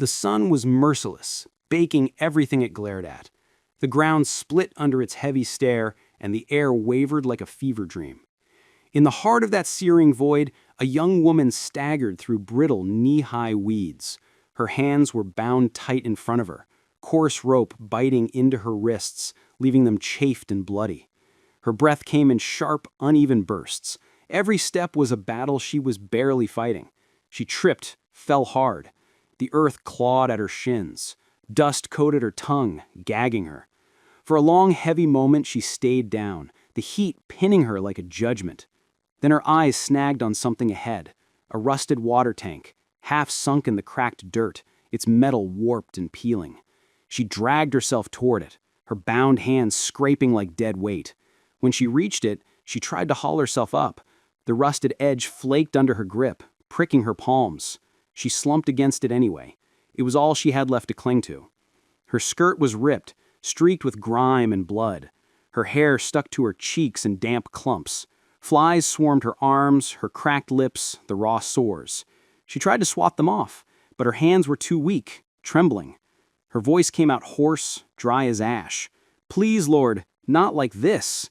The sun was merciless, baking everything it glared at. The ground split under its heavy stare, and the air wavered like a fever dream. In the heart of that searing void, a young woman staggered through brittle, knee-high weeds. Her hands were bound tight in front of her, coarse rope biting into her wrists, leaving them chafed and bloody. Her breath came in sharp, uneven bursts. Every step was a battle she was barely fighting. She tripped, fell hard. The earth clawed at her shins. Dust coated her tongue, gagging her. For a long, heavy moment, she stayed down, the heat pinning her like a judgment. Then her eyes snagged on something ahead, a rusted water tank, half sunk in the cracked dirt, its metal warped and peeling. She dragged herself toward it, her bound hands scraping like dead weight. When she reached it, she tried to haul herself up. The rusted edge flaked under her grip, pricking her palms. She slumped against it anyway. It was all she had left to cling to. Her skirt was ripped, streaked with grime and blood. Her hair stuck to her cheeks in damp clumps. Flies swarmed her arms, her cracked lips, the raw sores. She tried to swat them off, but her hands were too weak, trembling. Her voice came out hoarse, dry as ash. "Please, Lord, not like this."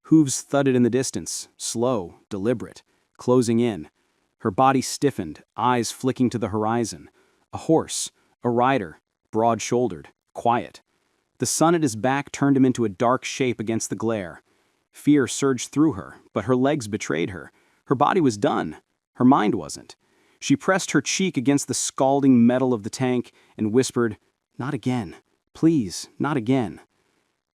Hooves thudded in the distance, slow, deliberate, closing in. Her body stiffened, eyes flicking to the horizon. A horse, a rider, broad-shouldered, quiet. The sun at his back turned him into a dark shape against the glare. Fear surged through her, but her legs betrayed her. Her body was done. Her mind wasn't. She pressed her cheek against the scalding metal of the tank and whispered, "Not again. Please, not again."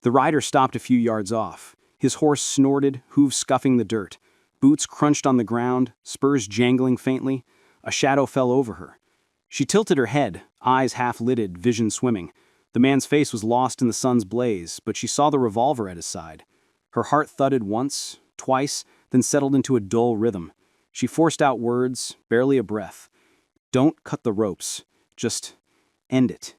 The rider stopped a few yards off. His horse snorted, hooves scuffing the dirt. Boots crunched on the ground, spurs jangling faintly. A shadow fell over her. She tilted her head, eyes half-lidded, vision swimming. The man's face was lost in the sun's blaze, but she saw the revolver at his side. Her heart thudded once, twice, then settled into a dull rhythm. She forced out words, barely a breath. "Don't cut the ropes. Just end it."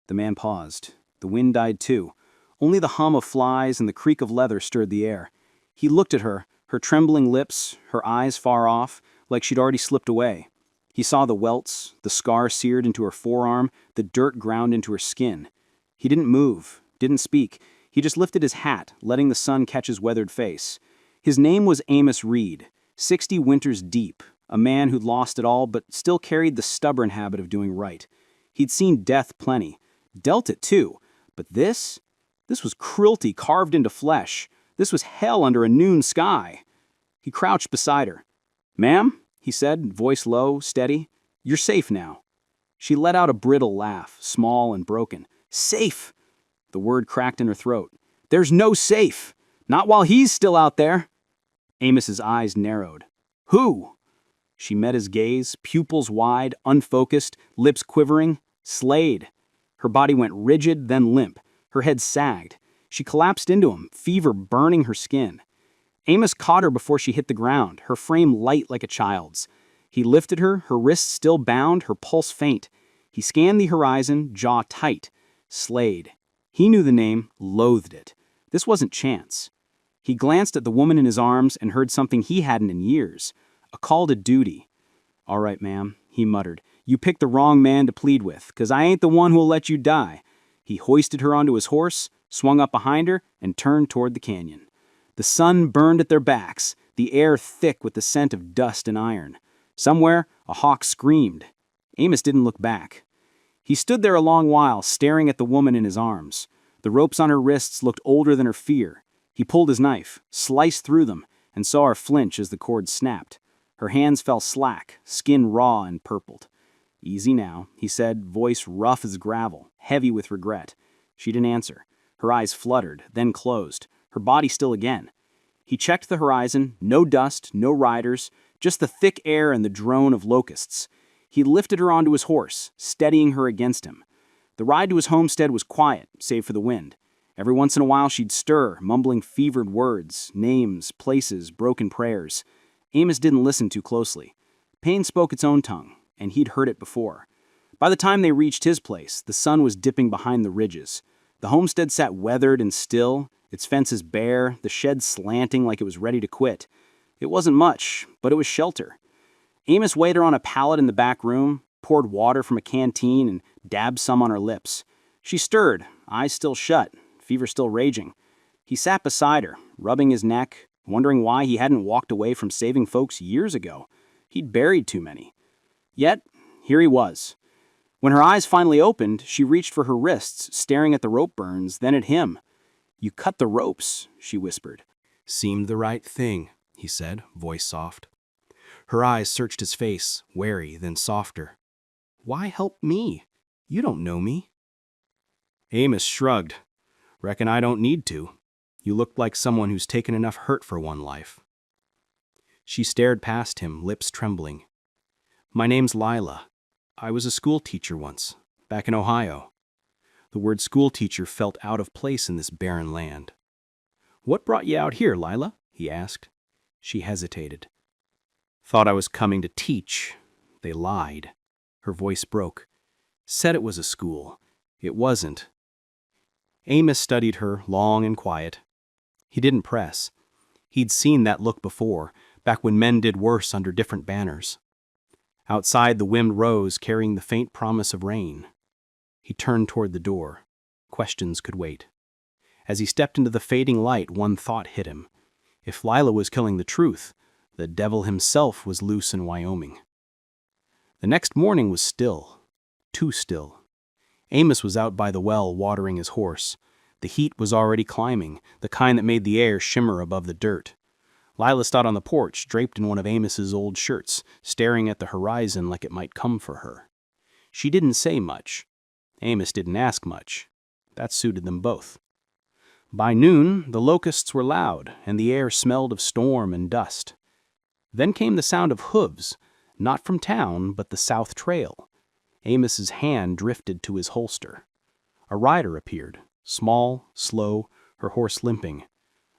The man paused. The wind died too. Only the hum of flies and the creak of leather stirred the air. He looked at her, her trembling lips, her eyes far off, like she'd already slipped away. He saw the welts, the scar seared into her forearm, the dirt ground into her skin. He didn't move, didn't speak. He just lifted his hat, letting the sun catch his weathered face. His name was Amos Reed, 60 winters deep, a man who'd lost it all but still carried the stubborn habit of doing right. He'd seen death plenty, dealt it too, but this was cruelty carved into flesh. This was hell under a noon sky. He crouched beside her. "Ma'am," he said, voice low, steady, "you're safe now." She let out a brittle laugh, small and broken. "Safe!" The word cracked in her throat. "There's no safe! Not while he's still out there!" Amos's eyes narrowed. "Who?" She met his gaze, pupils wide, unfocused, lips quivering. Slade. Her body went rigid, then limp. Her head sagged. She collapsed into him, fever burning her skin. Amos caught her before she hit the ground, her frame light like a child's. He lifted her, her wrists still bound, her pulse faint. He scanned the horizon, jaw tight. Slade. He knew the name, loathed it. This wasn't chance. He glanced at the woman in his arms and heard something he hadn't in years. A call to duty. "All right, ma'am," he muttered. "You picked the wrong man to plead with, 'cause I ain't the one who'll let you die." He hoisted her onto his horse, swung up behind her, and turned toward the canyon. The sun burned at their backs, the air thick with the scent of dust and iron. Somewhere, a hawk screamed. Amos didn't look back. He stood there a long while, staring at the woman in his arms. The ropes on her wrists looked older than her fear. He pulled his knife, sliced through them, and saw her flinch as the cord snapped. Her hands fell slack, skin raw and purpled. "Easy now," he said, voice rough as gravel, heavy with regret. She didn't answer. Her eyes fluttered, then closed, her body still again. He checked the horizon, no dust, no riders, just the thick air and the drone of locusts. He lifted her onto his horse, steadying her against him. The ride to his homestead was quiet, save for the wind. Every once in a while she'd stir, mumbling fevered words, names, places, broken prayers. Amos didn't listen too closely. Pain spoke its own tongue, and he'd heard it before. By the time they reached his place, the sun was dipping behind the ridges. The homestead sat weathered and still, its fences bare, the shed slanting like it was ready to quit. It wasn't much, but it was shelter. Amos weighed her on a pallet in the back room, poured water from a canteen and dabbed some on her lips. She stirred, eyes still shut, fever still raging. He sat beside her, rubbing his neck, wondering why he hadn't walked away from saving folks years ago. He'd buried too many. Yet, here he was. When her eyes finally opened, she reached for her wrists, staring at the rope burns, then at him. "You cut the ropes," she whispered. "Seemed the right thing," he said, voice soft. Her eyes searched his face, wary, then softer. "Why help me? You don't know me." Amos shrugged. "Reckon I don't need to. You look like someone who's taken enough hurt for one life." She stared past him, lips trembling. "My name's Lila. I was a school teacher once, back in Ohio." The word school teacher felt out of place in this barren land. "What brought you out here, Lila?" he asked. She hesitated. "Thought I was coming to teach. They lied." Her voice broke. "Said it was a school. It wasn't." Amos studied her, long and quiet. He didn't press. He'd seen that look before, back when men did worse under different banners. Outside, the wind rose, carrying the faint promise of rain. He turned toward the door. Questions could wait. As he stepped into the fading light, one thought hit him. If Lila was killing the truth, the devil himself was loose in Wyoming. The next morning was still. Too still. Amos was out by the well watering his horse. The heat was already climbing, the kind that made the air shimmer above the dirt. Lila stood on the porch, draped in one of Amos's old shirts, staring at the horizon like it might come for her. She didn't say much. Amos didn't ask much. That suited them both. By noon, the locusts were loud, and the air smelled of storm and dust. Then came the sound of hooves, not from town, but the South Trail. Amos's hand drifted to his holster. A rider appeared, small, slow, her horse limping.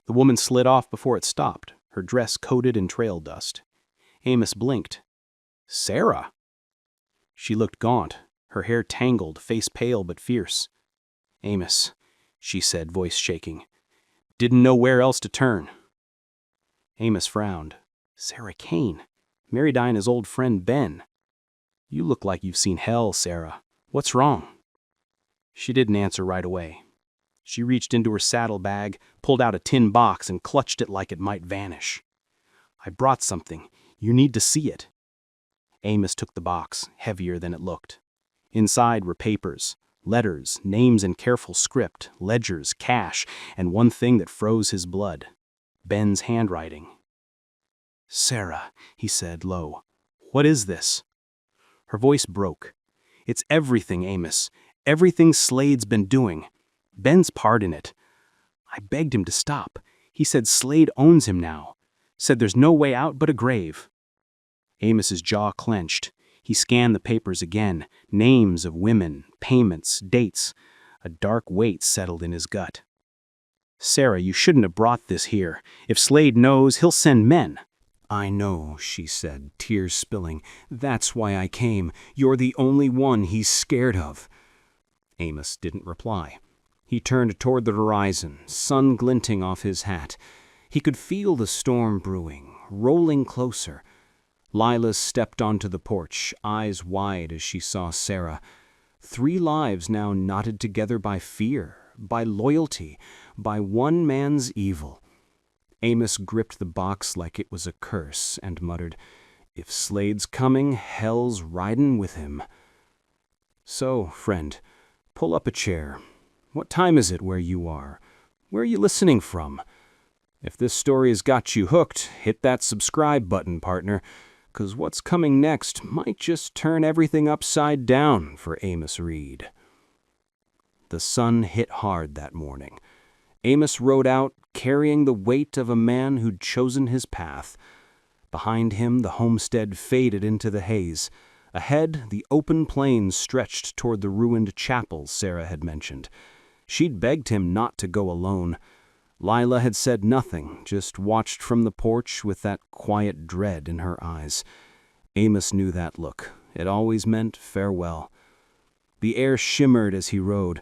The woman slid off before it stopped, her dress coated in trail dust. Amos blinked. "Sarah!" She looked gaunt, her hair tangled, face pale but fierce. "Amos," she said, voice shaking. "Didn't know where else to turn." Amos frowned. "Sarah Kane, Mary Diana's old friend Ben. You look like you've seen hell, Sarah. What's wrong?" She didn't answer right away. She reached into her saddlebag, pulled out a tin box, and clutched it like it might vanish. "I brought something. You need to see it." Amos took the box, heavier than it looked. Inside were papers, letters, names in careful script, ledgers, cash, and one thing that froze his blood. Ben's handwriting. "Sarah," he said, low, "what is this?" Her voice broke. "It's everything, Amos. Everything Slade's been doing. Ben's part in it. I begged him to stop. He said Slade owns him now. Said there's no way out but a grave." Amos's jaw clenched. He scanned the papers again. Names of women, payments, dates. A dark weight settled in his gut. "Sarah, you shouldn't have brought this here. If Slade knows, he'll send men." "I know," she said, tears spilling. "That's why I came. You're the only one he's scared of." Amos didn't reply. He turned toward the horizon, sun glinting off his hat. He could feel the storm brewing, rolling closer. Lila stepped onto the porch, eyes wide as she saw Sarah. 3 lives now knotted together by fear, by loyalty, by one man's evil. Amos gripped the box like it was a curse and muttered, "If Slade's coming, hell's ridin' with him." "So, friend, pull up a chair. What time is it where you are? Where are you listening from? If this story has got you hooked, hit that subscribe button, partner, 'cause what's coming next might just turn everything upside down for Amos Reed." The sun hit hard that morning. Amos rode out, carrying the weight of a man who'd chosen his path. Behind him, the homestead faded into the haze. Ahead, the open plains stretched toward the ruined chapel Sarah had mentioned. She'd begged him not to go alone. Lila had said nothing, just watched from the porch with that quiet dread in her eyes. Amos knew that look. It always meant farewell. The air shimmered as he rode.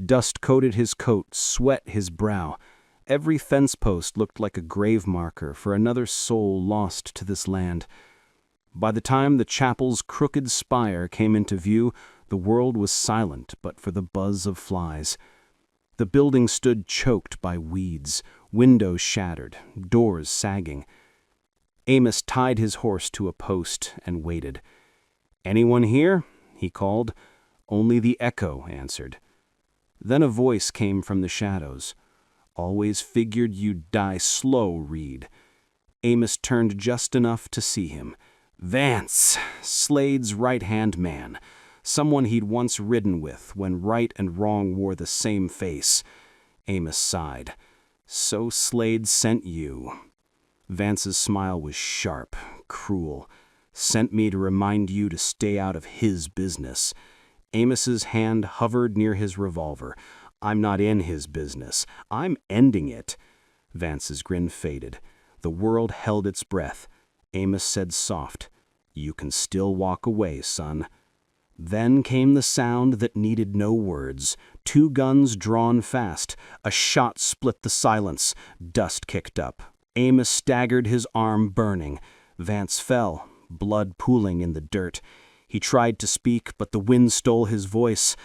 Dust coated his coat, sweat his brow. Every fence post looked like a grave marker for another soul lost to this land. By the time the chapel's crooked spire came into view, the world was silent but for the buzz of flies. The building stood choked by weeds, windows shattered, doors sagging. Amos tied his horse to a post and waited. "Anyone here?" he called. Only the echo answered. Then a voice came from the shadows. "Always figured you'd die slow, Reed." Amos turned just enough to see him. Vance, Slade's right-hand man, someone he'd once ridden with when right and wrong wore the same face. Amos sighed. "So Slade sent you." Vance's smile was sharp, cruel. "Sent me to remind you to stay out of his business." Amos's hand hovered near his revolver. "I'm not in his business. I'm ending it." Vance's grin faded. The world held its breath. Amos said soft, "You can still walk away, son." Then came the sound that needed no words. 2 guns drawn fast. A shot split the silence. Dust kicked up. Amos staggered, his arm burning. Vance fell, blood pooling in the dirt. He tried to speak, but the wind stole his voice.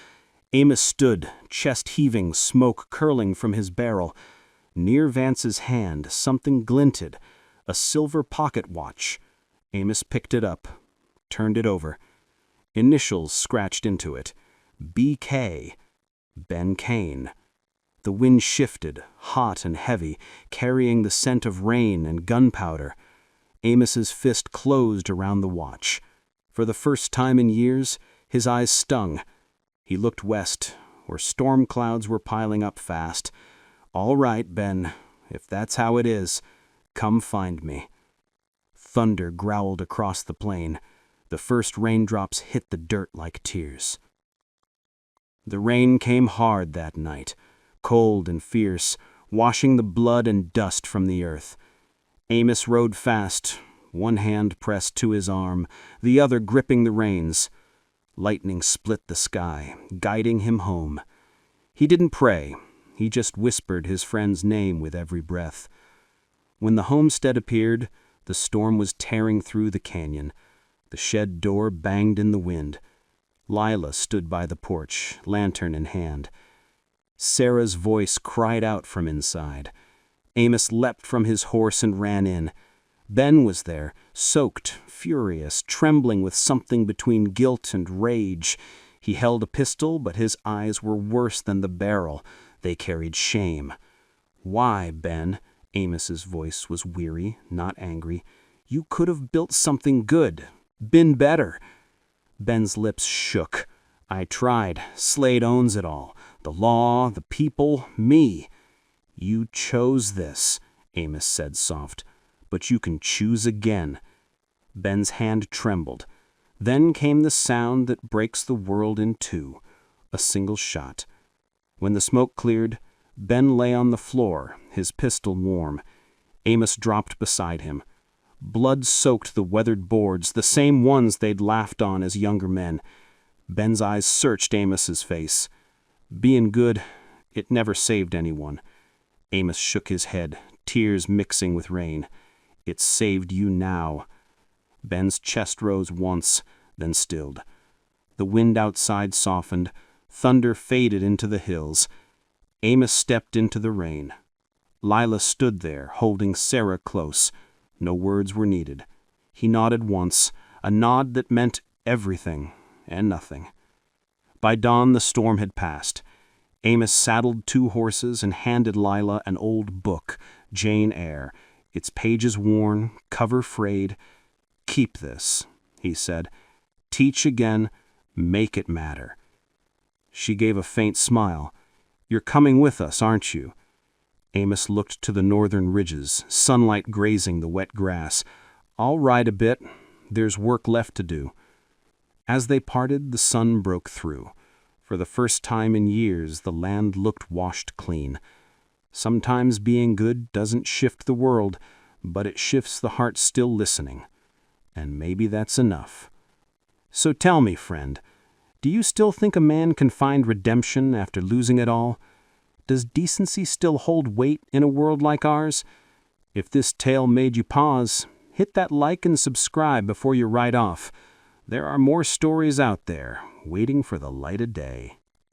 Amos stood, chest heaving, smoke curling from his barrel. Near Vance's hand, something glinted. A silver pocket watch. Amos picked it up, turned it over. Initials scratched into it. B.K. Ben Kane. The wind shifted, hot and heavy, carrying the scent of rain and gunpowder. Amos's fist closed around the watch. For the first time in years, his eyes stung. He looked west, where storm clouds were piling up fast. "All right, Ben, if that's how it is, come find me." Thunder growled across the plain. The first raindrops hit the dirt like tears. The rain came hard that night, cold and fierce, washing the blood and dust from the earth. Amos rode fast, one hand pressed to his arm, the other gripping the reins. Lightning split the sky, guiding him home. He didn't pray, he just whispered his friend's name with every breath. When the homestead appeared, the storm was tearing through the canyon. The shed door banged in the wind. Lila stood by the porch, lantern in hand. Sarah's voice cried out from inside. Amos leapt from his horse and ran in. Ben was there, soaked, furious, trembling with something between guilt and rage. He held a pistol, but his eyes were worse than the barrel. They carried shame. "Why, Ben?" Amos's voice was weary, not angry. "You could have built something good, been better." Ben's lips shook. "I tried. Slade owns it all. The law, the people, me." "You chose this," Amos said soft, "but you can choose again." Ben's hand trembled. Then came the sound that breaks the world in two, a single shot. When the smoke cleared, Ben lay on the floor, his pistol warm. Amos dropped beside him. Blood soaked the weathered boards, the same ones they'd laughed on as younger men. Ben's eyes searched Amos's face. Being good, it never saved anyone. Amos shook his head, tears mixing with rain. "It saved you now." Ben's chest rose once, then stilled. The wind outside softened. Thunder faded into the hills. Amos stepped into the rain. Lila stood there, holding Sarah close. No words were needed. He nodded once, a nod that meant everything and nothing. By dawn the storm had passed. Amos saddled 2 horses and handed Lila an old book, Jane Eyre, its pages worn, cover frayed. "Keep this," he said. "Teach again, make it matter." She gave a faint smile. "You're coming with us, aren't you?" Amos looked to the northern ridges, sunlight grazing the wet grass. "I'll ride a bit. There's work left to do." As they parted, the sun broke through. For the first time in years, the land looked washed clean. Sometimes being good doesn't shift the world, but it shifts the heart still listening. And maybe that's enough. So tell me, friend, do you still think a man can find redemption after losing it all? Does decency still hold weight in a world like ours? If this tale made you pause, hit that like and subscribe before you ride off. There are more stories out there, waiting for the light of day.